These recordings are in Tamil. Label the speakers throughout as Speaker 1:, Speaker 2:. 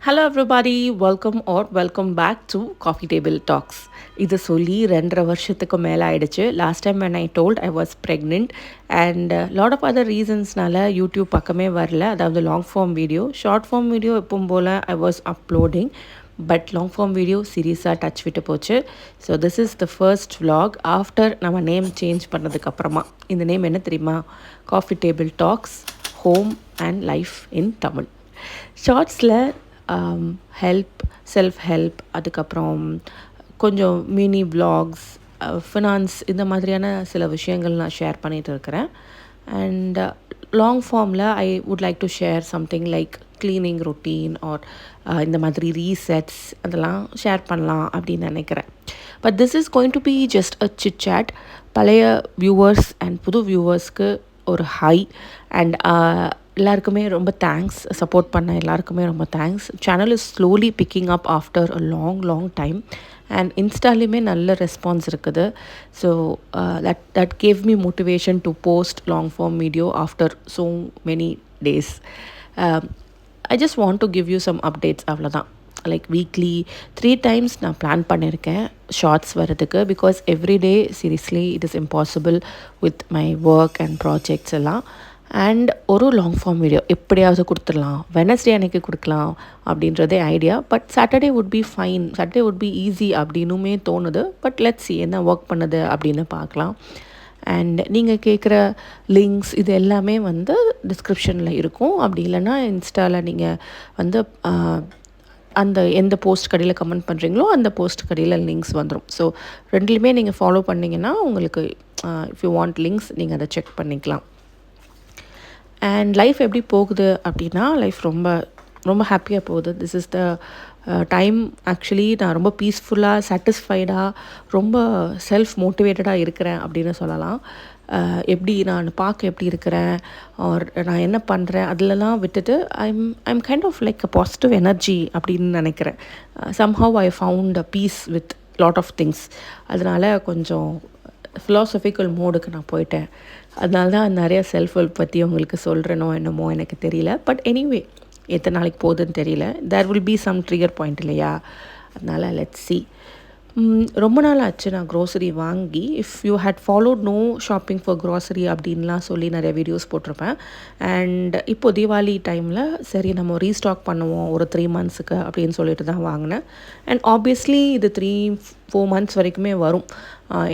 Speaker 1: Hello everybody, welcome back to Coffee Table Talks. இது சொல்லி 2.5 வருஷத்துக்கு மேலே ஆயிடுச்சு. Last time when I told I was pregnant and lot of other reasonsனால யூடியூப் பக்கமே வரல. அதாவது long form video, short form video எப்பவும் போல் I was uploading. But long form video சீரியஸாக டச் விட்டு போச்சு. So this is the first vlog after நம்ம நேம் சேஞ்ச் பண்ணதுக்கப்புறமா. இந்த நேம் என்ன தெரியுமா? Coffee table talks home and life in Tamil. ஷார்ட்ஸில் ஹெல்ப், செல்ஃப் ஹெல்ப், அதுக்கப்புறம் கொஞ்சம் மினி விலாக்ஸ், ஃபினான்ஸ், இந்த மாதிரியான சில விஷயங்கள் நான் ஷேர் பண்ணிகிட்டு இருக்கிறேன். அண்ட் லாங் ஃபார்மில் I would like to share something like cleaning routine or இந்த மாதிரி ரீசெட்ஸ் அதெல்லாம் ஷேர் பண்ணலாம் அப்படின்னு நினைக்கிறேன். But this is going to be just a sit chat. பழைய வியூவர்ஸ் அண்ட் புது வியூவர்ஸ்க்கு ஒரு ஹை அண்ட் எல்லாருக்குமே ரொம்ப தேங்க்ஸ். சப்போர்ட் பண்ண எல்லாருக்குமே ரொம்ப thanks. Channel is slowly picking up after a long time and இன்ஸ்டாலேயுமே நல்ல ரெஸ்பான்ஸ் இருக்குது. So that gave me motivation to post long form video after so many days. I just want to give you some updates, அவ்வளோதான். லைக் வீக்லி 3 times நான் பிளான் பண்ணியிருக்கேன் ஷார்ட்ஸ் வரதுக்கு. Because everyday seriously it is impossible with my work and projects எல்லாம். அண்ட் ஒரு லாங் ஃபார்ம் வீடியோ எப்படியாவது கொடுத்துடலாம், வெனஸ்டே அன்றைக்கி கொடுக்கலாம் அப்படின்றதே idea. But Saturday would be fine, Saturday would be easy அப்படின்னுமே தோணுது. பட் லெட்ஸ் see என்ன ஒர்க் பண்ணுது அப்படின்னு பார்க்கலாம். அண்ட் நீங்கள் கேட்குற லிங்க்ஸ் இது எல்லாமே வந்து டிஸ்கிரிப்ஷனில் இருக்கும். அப்படி இல்லைன்னா இன்ஸ்டாவில் நீங்கள் வந்து அந்த எந்த போஸ்ட் கடையில் கமெண்ட் பண்ணுறீங்களோ அந்த போஸ்ட் கடையில் லிங்க்ஸ் வந்துடும். ஸோ ரெண்டுலேயுமே நீங்கள் ஃபாலோ பண்ணிங்கன்னா உங்களுக்கு இஃப் யூ வாண்ட் லிங்க்ஸ் நீங்கள் அதை செக் பண்ணிக்கலாம். அண்ட் லைஃப் எப்படி போகுது அப்படின்னா, லைஃப் ரொம்ப ரொம்ப ஹாப்பியாக போகுது. This is the time. Actually நான் ரொம்ப பீஸ்ஃபுல்லாக, சாட்டிஸ்ஃபைடாக, ரொம்ப செல்ஃப் மோட்டிவேட்டடாக இருக்கிறேன் அப்படின்னு சொல்லலாம். எப்படி நான் பார்க்க எப்படி இருக்கிறேன் ஆர் நான் என்ன பண்ணுறேன் அதிலலாம் விட்டுட்டு I'm kind of like a positive energy அப்படின்னு நினைக்கிறேன். Somehow I found a peace with lot of things. அதனால் கொஞ்சம் ஃபிலாசபிக்கல் மோடுக்கு நான் போயிட்டேன். அதனால தான் நிறைய செல்ஃப் ஹெல்ப் பற்றி உங்களுக்கு சொல்கிறேனோ என்னமோ எனக்கு தெரியல. பட் எனிவே எத்தனை நாளைக்கு போகுதுன்னு தெரியல. There will be some trigger point இல்லையா? அதனால் லெட்ஸ் see. ரொம்ப நாள் ஆச்சு நான் க்ரோசரி வாங்கி. If you had followed no shopping for grocery அப்படின்லாம் சொல்லி நிறைய வீடியோஸ் போட்டிருப்பேன். அண்ட் இப்போது தீபாவளி டைமில் சரி நம்ம ரீஸ்டாக் பண்ணுவோம் ஒரு 3 monthsக்கு அப்படின்னு சொல்லிட்டு தான் வாங்கினேன். அண்ட் ஆப்வியஸ்லி இது 3-4 months வரைக்குமே வரும்.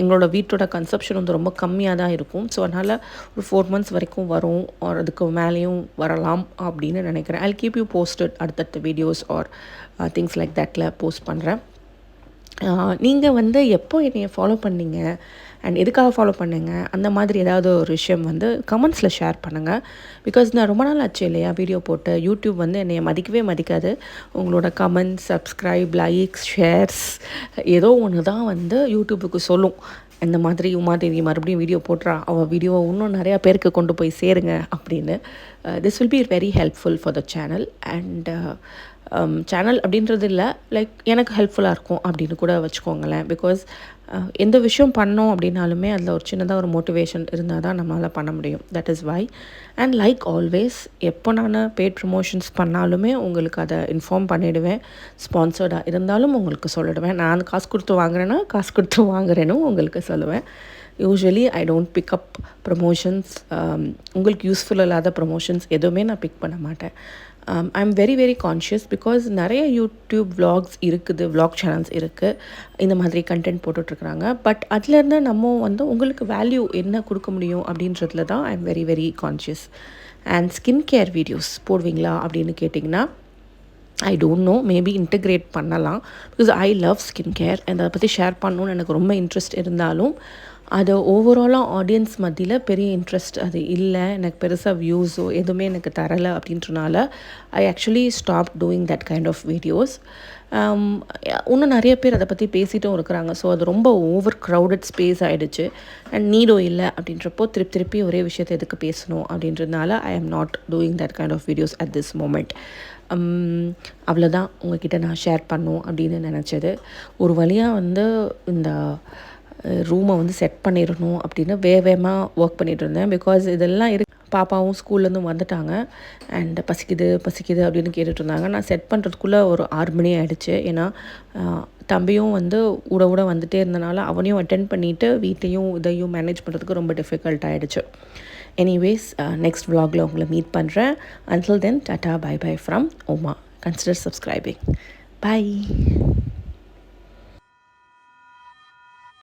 Speaker 1: எங்களோட வீட்டோட கன்சப்ஷன் வந்து ரொம்ப கம்மியாக தான் இருக்கும். ஸோ அதனால் ஒரு 4 months வரைக்கும் வரும் ஆர் அதுக்கு மேலேயும் வரலாம் அப்படின்னு நினைக்கிறேன். ஐ கீப் யூ போஸ்டட் அடுத்தடுத்த வீடியோஸ் ஆர் திங்ஸ் லைக் தட்டில் போஸ்ட் பண்ணுறேன். நீங்கள் வந்து எப்போ என்னையை ஃபாலோ பண்ணீங்க அண்ட் எதுக்காக ஃபாலோ பண்ணுங்க அந்த மாதிரி ஏதாவது ஒரு விஷயம் வந்து கமெண்ட்ஸில் ஷேர் பண்ணுங்கள். பிகாஸ் நான் ரொம்ப நாள் ஆச்சு இல்லையா வீடியோ போட்டு. யூடியூப் வந்து என்னை மதிக்கவே மதிக்காது. உங்களோட கமெண்ட்ஸ், சப்ஸ்கிரைப், லைக்ஸ், ஷேர்ஸ் ஏதோ ஒன்று தான் வந்து யூடியூபுக்கு சொல்லும் இந்த மாதிரி உமாதேவி மறுபடியும் வீடியோ போட்டுறா, அவள் வீடியோவை இன்னும் நிறையா பேருக்கு கொண்டு போய் சேருங்க அப்படின்னு. This will be very helpful for the channel. And channel அப்படின்றது இல்லை, லைக் எனக்கு ஹெல்ப்ஃபுல்லாக இருக்கும் அப்படின்னு கூட வச்சுக்கோங்களேன். பிகாஸ் எந்த விஷயம் பண்ணோம் அப்படின்னாலுமே அதில் ஒரு சின்னதாக ஒரு மோட்டிவேஷன் இருந்தால் தான் நம்மளால் பண்ண முடியும். That is why. And like always எப்போ நான் பெய்ட் ப்ரமோஷன்ஸ் பண்ணாலுமே உங்களுக்கு அதை இன்ஃபார்ம் பண்ணிவிடுவேன். ஸ்பான்சர்டாக இருந்தாலும் உங்களுக்கு சொல்லிடுவேன். நான் காசு கொடுத்து வாங்குறேன்னா காசு கொடுத்து வாங்குறேன்னு உங்களுக்கு சொல்லுவேன். Usually I don't pick up promotions. உங்களுக்கு யூஸ்ஃபுல் இல்லாத ப்ரமோஷன்ஸ் எதுவுமே நான் பிக் பண்ண மாட்டேன். ஐ am very very conscious. Because நிறைய யூடியூப் விலாக்ஸ் இருக்குது, விலாக் சேனல்ஸ் இருக்குது, இந்த மாதிரி கண்டென்ட் போட்டுட்ருக்குறாங்க. பட் அதுலேருந்து நம்ம வந்து உங்களுக்கு வேல்யூ என்ன கொடுக்க முடியும் அப்படின்றதுல தான் I am very very conscious. And skin care videos போடுவீங்களா அப்படின்னு கேட்டிங்கன்னா I don't know, maybe integrate பண்ணலாம். Because I love skin care and அதை பற்றி ஷேர் பண்ணணுன்னு எனக்கு ரொம்ப இன்ட்ரெஸ்ட் இருந்தாலும் அது ஓவராலாக ஆடியன்ஸ் மத்தியில் பெரிய இன்ட்ரெஸ்ட் அது இல்லை. எனக்கு பெருசாக வியூஸோ எதுவுமே எனக்கு தரலை அப்படின்றனால I actually stop doing that kind of videos. இன்னும் நிறைய பேர் அதை பற்றி பேசிட்டும் இருக்கிறாங்க. ஸோ அது ரொம்ப ஓவர் க்ரௌடட் ஸ்பேஸ் ஆகிடுச்சு. அண்ட் நீடும் இல்லை அப்படின்றப்போ திருப்பி ஒரே விஷயத்தை எதுக்கு பேசணும் அப்படின்றதுனால I am not doing that kind of videos at this moment. அவ்வளோதான் உங்ககிட்ட நான் ஷேர் பண்ணும் அப்படின்னு நினச்சது. ஒரு வழியாக வந்து இந்த ரூமை வந்து செட் பண்ணிடணும் அப்படின்னு வேகமாக ஒர்க் பண்ணிகிட்டு இருந்தேன். பிகாஸ் இதெல்லாம் பாப்பாவும் ஸ்கூல்லேருந்து வந்துட்டாங்க. அண்ட் பசிக்குது பசிக்குது அப்படின்னு கேட்டுட்டு இருந்தாங்க. நான் செட் பண்ணுறதுக்குள்ளே ஒரு 6 மணி ஆகிடுச்சு. ஏன்னா தம்பியும் வந்து ஊட வந்துகிட்டே இருந்தனால அவனையும் அட்டென்ட் பண்ணிவிட்டு வீட்டையும் இதையும் மேனேஜ் பண்ணுறதுக்கு ரொம்ப டிஃபிகல்ட் ஆகிடுச்சு. எனிவேஸ் நெக்ஸ்ட் vlogல உங்களை மீட் பண்ணுறேன். Until then, tata, bye bye from Oma. Consider subscribing. Bye.